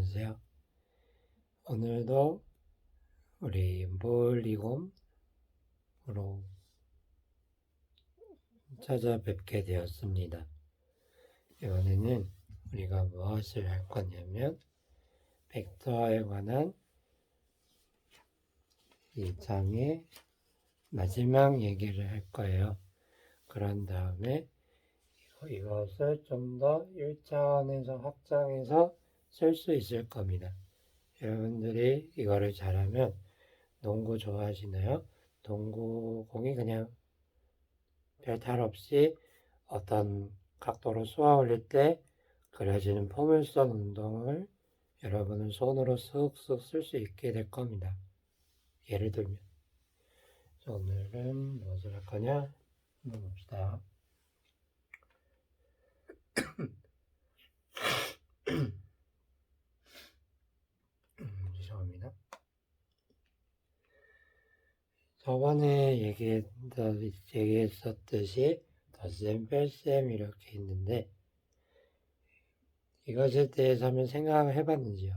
안녕하세요. 오늘도 우리 몰리곰으로 찾아뵙게 되었습니다. 이번에는 우리가 무엇을 할 거냐면 벡터에 관한 이 장의 마지막 얘기를 할 거예요. 그런 다음에 이것을 좀 더 1차원에서 확장해서 쓸 수 있을 겁니다. 여러분들이 이거를 잘하면 농구 좋아하시나요? 농구공이 그냥 별 탈 없이 어떤 각도로 쏘아 올릴 때 그려지는 포물선 운동을 여러분은 손으로 쓱쓱 쓸 수 있게 될 겁니다. 예를 들면 오늘은 무엇을 할 거냐? 한번 봅시다. 죄송합니다. 저번에 얘기했었듯이 덧셈, 뺄셈 이렇게 있는데 이것에 대해서 한번 생각을 해봤는지요?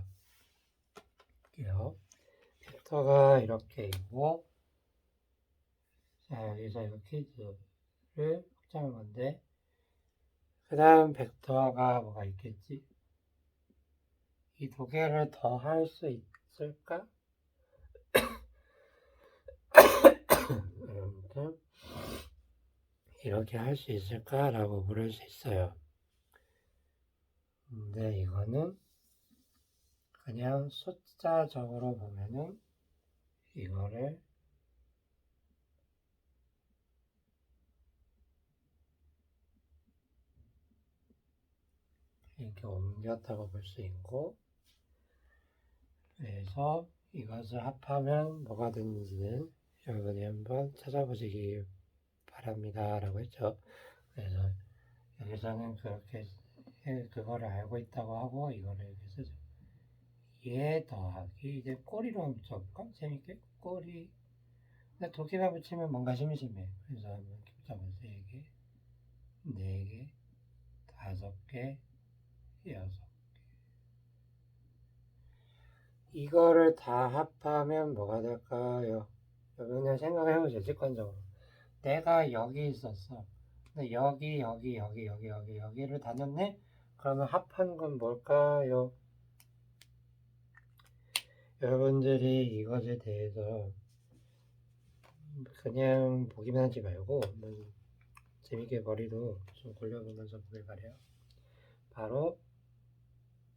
벡터가 이렇게 있고 자 여기서 이거 퀴즈를 확장한 건데 그 다음 벡터가 뭐가 있겠지? 이 두 개를 더 할 수 있을까? 아무튼 이렇게 할 수 있을까라고 물을 수 있어요. 근데 이거는 그냥 숫자적으로 보면은 이거를 이렇게 옮겼다고 볼 수 있고 그래서 이것을 합하면 뭐가 되는지는 여러분이 한번 찾아보시기 바랍니다 라고 했죠. 그래서 여기서는 그렇게 그거를 알고 있다고 하고 이거를 이렇게 쓰죠. 얘 더하기 이제 꼬리로 한번 붙여볼까? 재밌게 꼬리 근데 두 개만 붙이면 뭔가 심심해. 그래서 한번 이렇게 붙여보세요. 3개 4개 5개 6개 이거를 다 합하면 뭐가 될까요? 그냥 생각해보세요. 직관적으로 내가 여기 있었어. 근데 여기를 다녔네? 그러면 합한 건 뭘까요? 여러분들이 이것에 대해서 그냥 보기만 하지 말고 재밌게 머리도 좀 굴려보면서 보길 바래요. 바로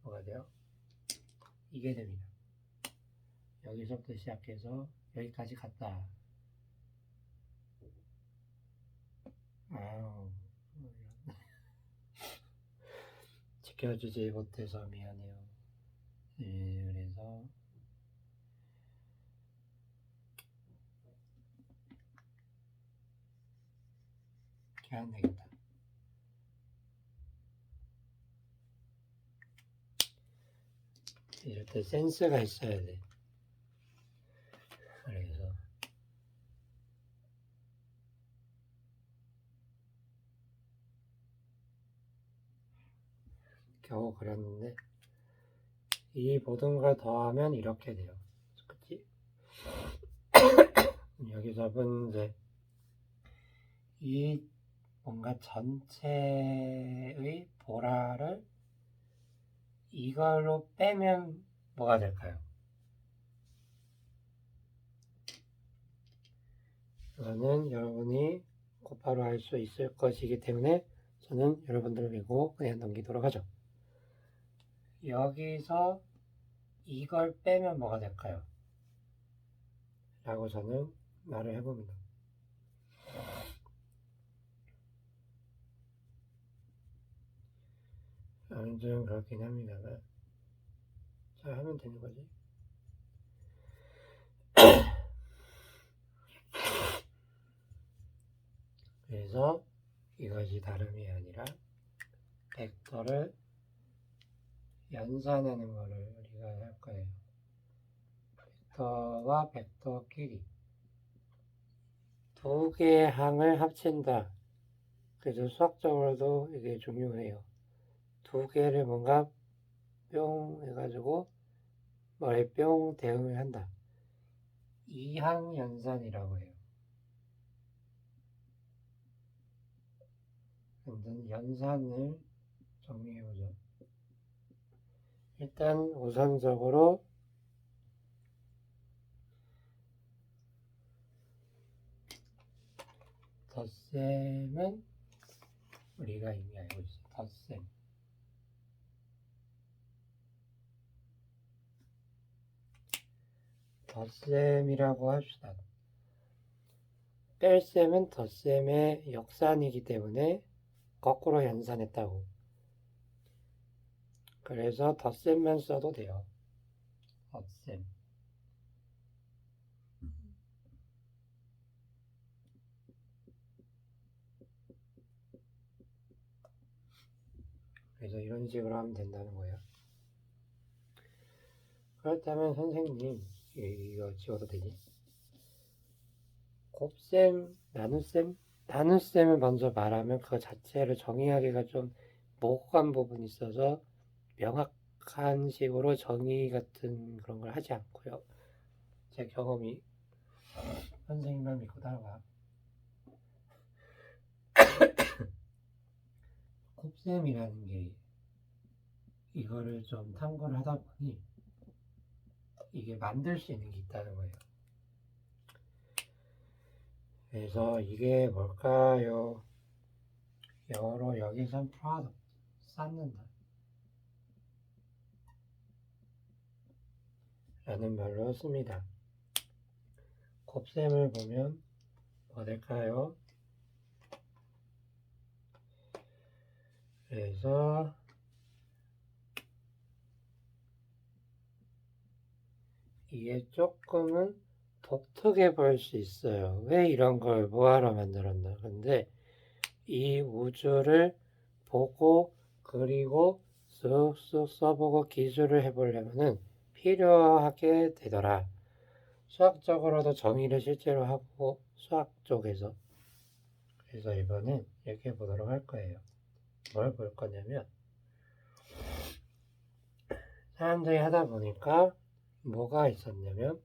뭐가 돼요? 이게 됩니다. 여기서부터 시작해서 여기까지 갔다. 아우 지켜주지 못해서 미안해요. 그래서 이렇게 하면 되겠다. 이럴 때 센스가 있어야 돼. 그래서 겨우 그렸는데 이 모든 걸 더하면 이렇게 돼요. 그치? 여기서 이제 이 뭔가 전체의 보라를 이걸로 빼면 뭐가 될까요? 이거는 여러분이 곧바로 알 수 있을 것이기 때문에 저는 여러분들을 믿고 그냥 넘기도록 하죠. 여기서 이걸 빼면 뭐가 될까요? 라고 저는 말을 해봅니다. 좀 그렇긴 합니다만 잘 하면 되는 거지. 그래서 이것이 다름이 아니라 벡터를 연산하는 거를 우리가 할 거예요. 벡터와 벡터끼리 두 개의 항을 합친다. 그래서 수학적으로도 이게 중요해요. 두 개를 뭔가 뿅 해가지고 머리에 뿅 대응을 한다. 이항연산이라고 해요. 연산을 정리해보죠. 일단 우선적으로 덧셈은 우리가 이미 알고 있어요. 덧셈. 덧셈이라고 합시다. 뺄셈은 덧셈의 역산이기 때문에 거꾸로 연산했다고. 그래서 덧셈만 써도 돼요. 덧셈. 그래서 이런 식으로 하면 된다는 거예요. 그렇다면 선생님, 이거 지워도 되지? 곱셈, 나눗셈? 나눗셈을 먼저 말하면 그 자체를 정의하기가 좀 모호한 부분이 있어서 명확한 식으로 정의 같은 그런 걸 하지 않고요. 제 경험이 선생님만 믿고 따라가. 곱셈이라는 게 이거를 좀 탐구를 하다 보니 이게 만들 수 있는 게 있다는 거예요. 그래서 이게 뭘까요? 영어로 여기선 product, 쌓는다 라는 말로 씁니다. 곱셈을 보면 뭐 될까요? 그래서 이게 조금은 독특해 보일 수 있어요. 왜 이런 걸 뭐하러 만들었나? 근데 이 우주를 보고 그리고 쓱쓱 써보고 기술을 해보려면은 필요하게 되더라. 수학적으로도 정의를 실제로 하고 수학 쪽에서. 그래서 이번엔 이렇게 보도록 할 거예요. 뭘 볼 거냐면 사람들이 하다 보니까 뭐가 있었냐면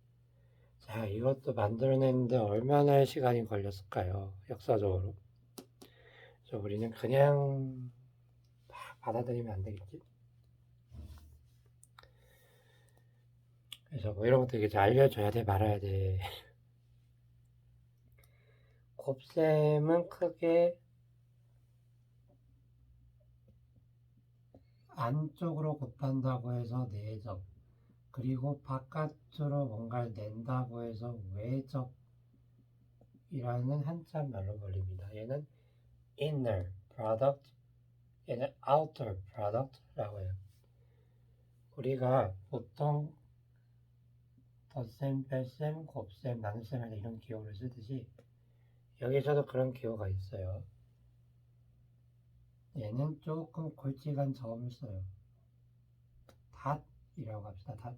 자, 이것도 만들어내는데 얼마나 시간이 걸렸을까요? 역사적으로. 그래서 우리는 그냥 받아들이면 안 되겠지? 그래서 뭐 이런 것도 이제 알려줘야 돼, 말아야 돼. 곱셈은 크게 안쪽으로 곱한다고 해서 내적, 그리고 바깥으로 뭔가를 낸다고 해서 외적이라는 한참 말로 걸립니다. 얘는 inner product, 얘는 outer product라고 해요. 우리가 보통 덧셈, 뺄셈, 곱셈, 나눗셈 할 때 이런 기호를 쓰듯이 여기서도 그런 기호가 있어요. 얘는 조금 골직한 점을 써요. 닷이라고 합시다. 닷.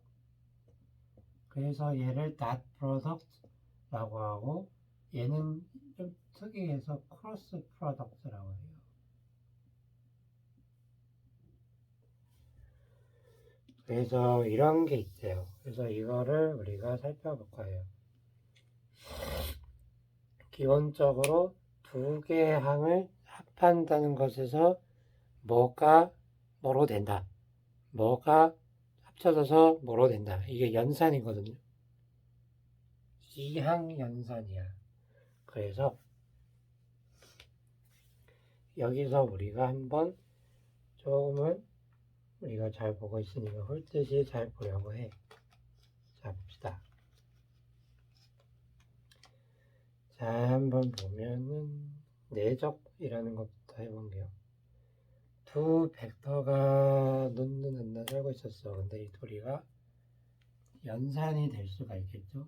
그래서 얘를 닷 프로덕트라고 하고 얘는 좀 특이해서 크로스 프로덕트라고 해요. 그래서 이런 게 있어요. 그래서 이거를 우리가 살펴볼 거예요. 기본적으로 두 개의 항을 합한다는 것에서 뭐가 뭐로 된다. 뭐가 합쳐져서 뭐로 된다. 이게 연산이거든요. 이항연산이야. 그래서 여기서 우리가 한번 조금은 우리가 잘 보고 있으니까 훑듯이 잘 보려고 해. 자, 봅시다. 자, 한번 보면은 내적이라는 것부터 해볼게요. 두 벡터가 눈 살고 있었어. 근데 이 둘이가 연산이 될 수가 있겠죠?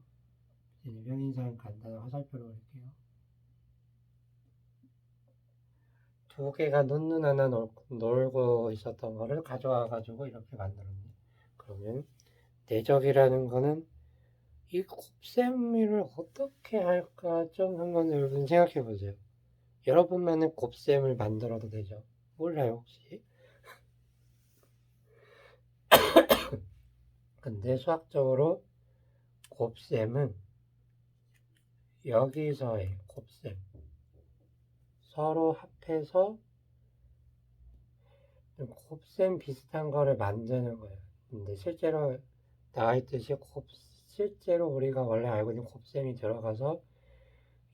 평인상 간단한 화살표로 그릴게요. 두 개가 눈 하나 놀고 있었던 거를 가져와 가지고 이렇게 만들었네. 그러면 내적이라는 거는 이 곱셈을 어떻게 할까 좀 한번 여러분 생각해 보세요. 여러분만의 곱셈을 만들어도 되죠? 몰라요 혹시? 근데 수학적으로 곱셈은 여기서의 곱셈 서로 합해서 곱셈 비슷한 거를 만드는 거예요. 근데 실제로 나와 있듯이 실제로 우리가 원래 알고 있는 곱셈이 들어가서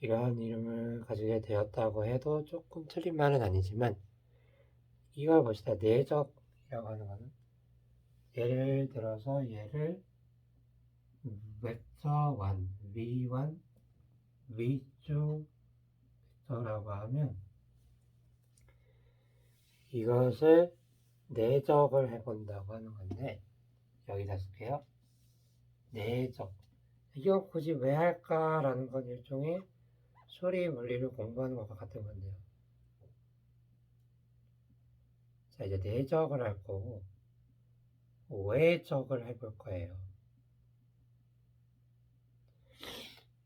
이러한 이름을 가지게 되었다고 해도 조금 틀린 말은 아니지만 이걸 봅시다. 내적이라고 하는 거는 예를 들어서 얘를 벡터 1, v1, v2 벡터라고 하면 이것을 내적을 해본다고 하는 건데 여기다 쓸게요. 내적. 이거 굳이 왜 할까라는 건 일종의 수리 물리를 공부하는 것과 같은 건데요. 자, 이제 내적을 할 거고 외적을 해볼 거예요.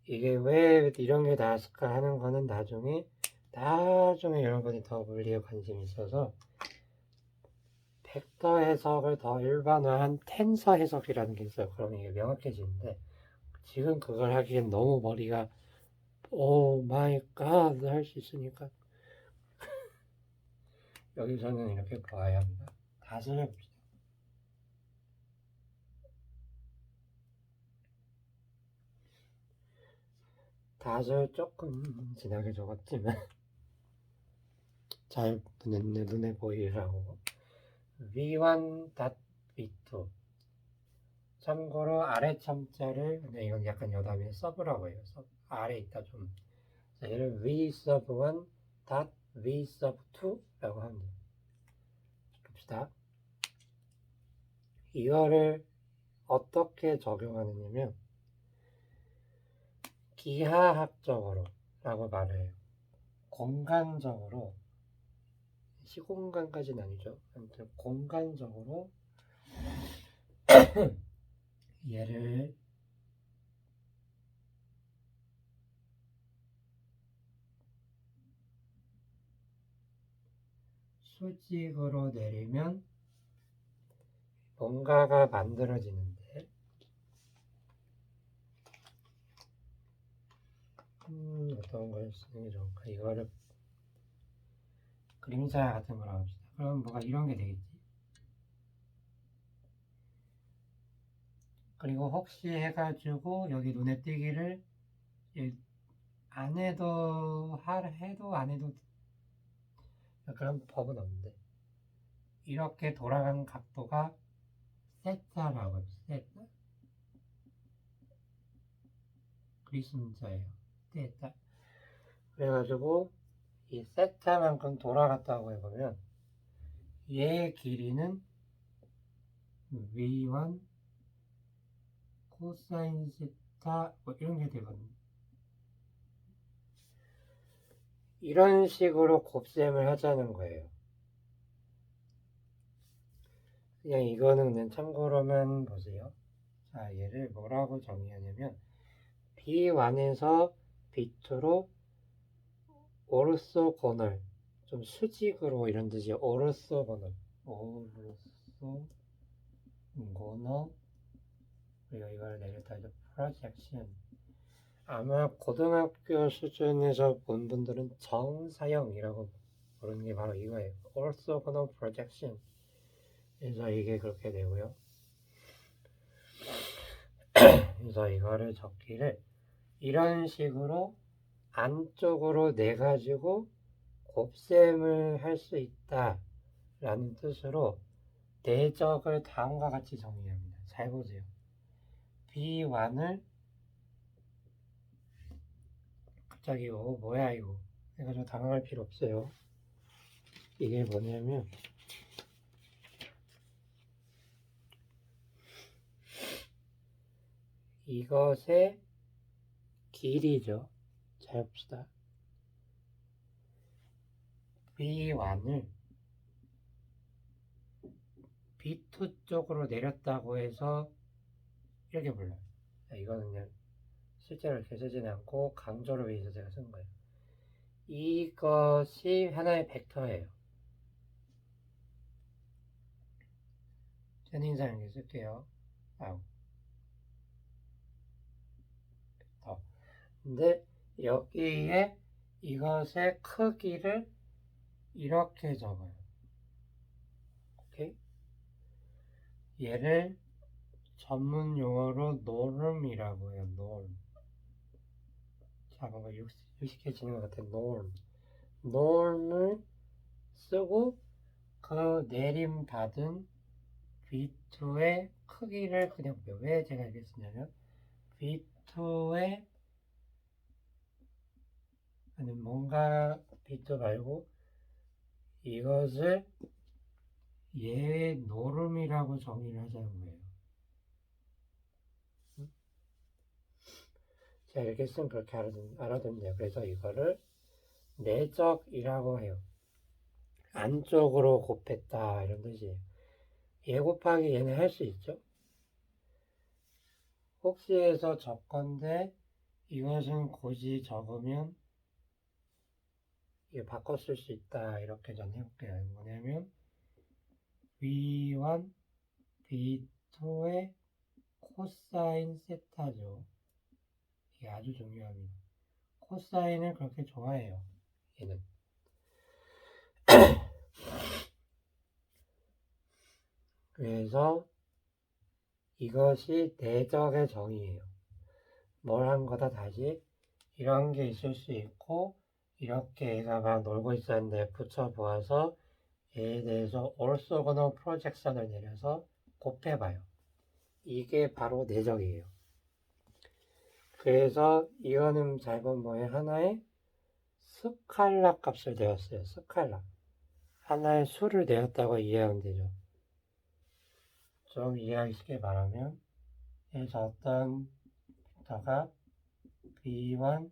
이게 왜 이런 게 나왔을까 하는 거는 나중에 여러분이 더 물리에 관심이 있어서 벡터 해석을 더 일반화한 텐서 해석이라는 게 있어요. 그럼 이게 명확해지는데 지금 그걸 하기엔 너무 머리가 오 마이 갓 할 수 있으니까 여기서는 이렇게 봐야 합니다. 닷을 해봅시다. 닷을 조금 진하게 적었지만 잘 눈에 보이라고 v1 닷 v2 참고로 아래 참자를 이건 약간 여담에 서브라고 해요. 아래 있다 좀 얘를 v sub 1 닷 v sub 2라고 하면 돼요. 봅시다. 이거를 어떻게 적용하느냐면 기하학적으로 라고 말을 해요. 공간적으로 시공간까지는 아니죠. 아무튼 공간적으로 얘를 수직으로 내리면 뭔가가 만들어지는데 어떤 걸 쓰는 게 좋을까? 이거를 그림자 같은 거라고 합시다. 그럼 뭐가 이런 게 되겠지. 그리고 혹시 해가지고 여기 눈에 띄기를 안 해도 안 해도 그런 법은 없는데 이렇게 돌아가는 각도가 세타라고 해요. 세타 그리스 문자예요. 세타 그래가지고 이 세타만큼 돌아갔다고 해보면 얘의 길이는 v1 코사인 세타 뭐 이런 게 되거든요. 이런 식으로 곱셈을 하자는 거예요. 그냥 이거는 그냥 참고로만 보세요. 자, 얘를 뭐라고 정의하냐면 B1에서 B2로 오르소고널 좀 수직으로 이런 뜻이 오르소고널 그리고 이걸 내렸다 해서 프로젝션 아마 고등학교 수준에서 본 분들은 정사형이라고 부르는 게 바로 이거예요. 오르소고널 프로젝션 그래서 이게 그렇게 되고요. 그래서 이거를 적기를 이런 식으로 안쪽으로 내가지고 곱셈을 할 수 있다 라는 뜻으로 내적을 다음과 같이 정의합니다. 잘 보세요. B1을 갑자기 뭐야 이거 해가지고 당황할 필요 없어요. 이게 뭐냐면 이것의 길이죠. 잘 봅시다. B1을 B2 쪽으로 내렸다고 해서 이렇게 불러요. 이거는 그냥 실제로 이렇게 쓰지는 않고 강조를 위해서 제가 쓴 거예요. 이것이 하나의 벡터예요. 선인상 이렇게 쓸게요. 근데 여기에 이것의 크기를 이렇게 적어요. 오케이? 얘를 전문 용어로 norm이라고 해요. norm. 자, 뭔가 유식해지는 것 같아. norm을 쓰고 그 내림받은 V2의 크기를 그냥 왜 제가 이렇게 쓰냐면 V2의 아니 뭔가 V2 말고 이것을 얘의 노름이라고 정의를 하자는 거예요. 자, 이렇게 쓰면 그렇게 알아듣네요. 그래서 이거를 내적이라고 해요. 안쪽으로 곱했다 이런 뜻이에요. 얘 곱하기 얘는 할 수 있죠. 혹시 해서 적건데 이것은 굳이 적으면 이게 바꿔 쓸 수 있다 이렇게 전 해볼게요. 뭐냐면 V1, V2의 코사인 세타죠. 이게 아주 중요합니다. 코사인을 그렇게 좋아해요. 얘는. 그래서 이것이 내적의 정의예요. 뭘 한 거다 다시 이런 게 있을 수 있고 이렇게 얘가 막 놀고 있었는데 붙여보아서 얘에 대해서 orthogonal projection을 내려서 곱해봐요. 이게 바로 내적이에요. 그래서 이거는 잘 보면 뭐예요? 하나의 스칼라 값을 내었어요. 스칼라. 하나의 수를 내었다고 이해하면 되죠. 좀 이해하기 쉽게 말하면 여기서 어떤 벡터가 B1,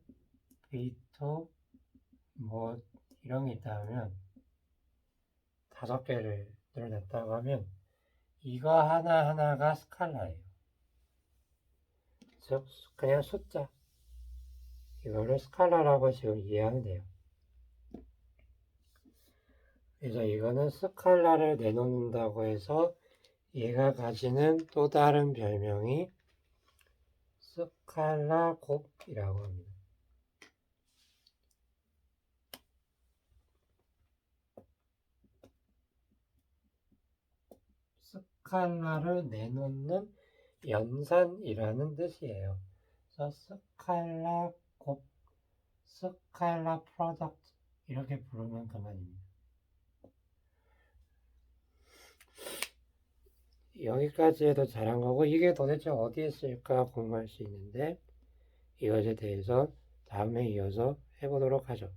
B2 뭐 이런 게 있다면 5개를 늘어냈다고 하면 이거 하나하나가 스칼라예요. 즉 그냥 숫자. 이거를 스칼라라고 지금 이해하면 돼요. 그래서 이거는 스칼라를 내놓는다고 해서 얘가 가지는 또 다른 별명이 스칼라 곱이라고 합니다. 스칼라를 내놓는 연산이라는 뜻이에요. 그래서 스칼라 곱, 스칼라 프로덕트 이렇게 부르면 그만입니다. 여기까지 해도 잘한 거고 이게 도대체 어디에 쓸까 궁금할 수 있는데 이것에 대해서 다음에 이어서 해보도록 하죠.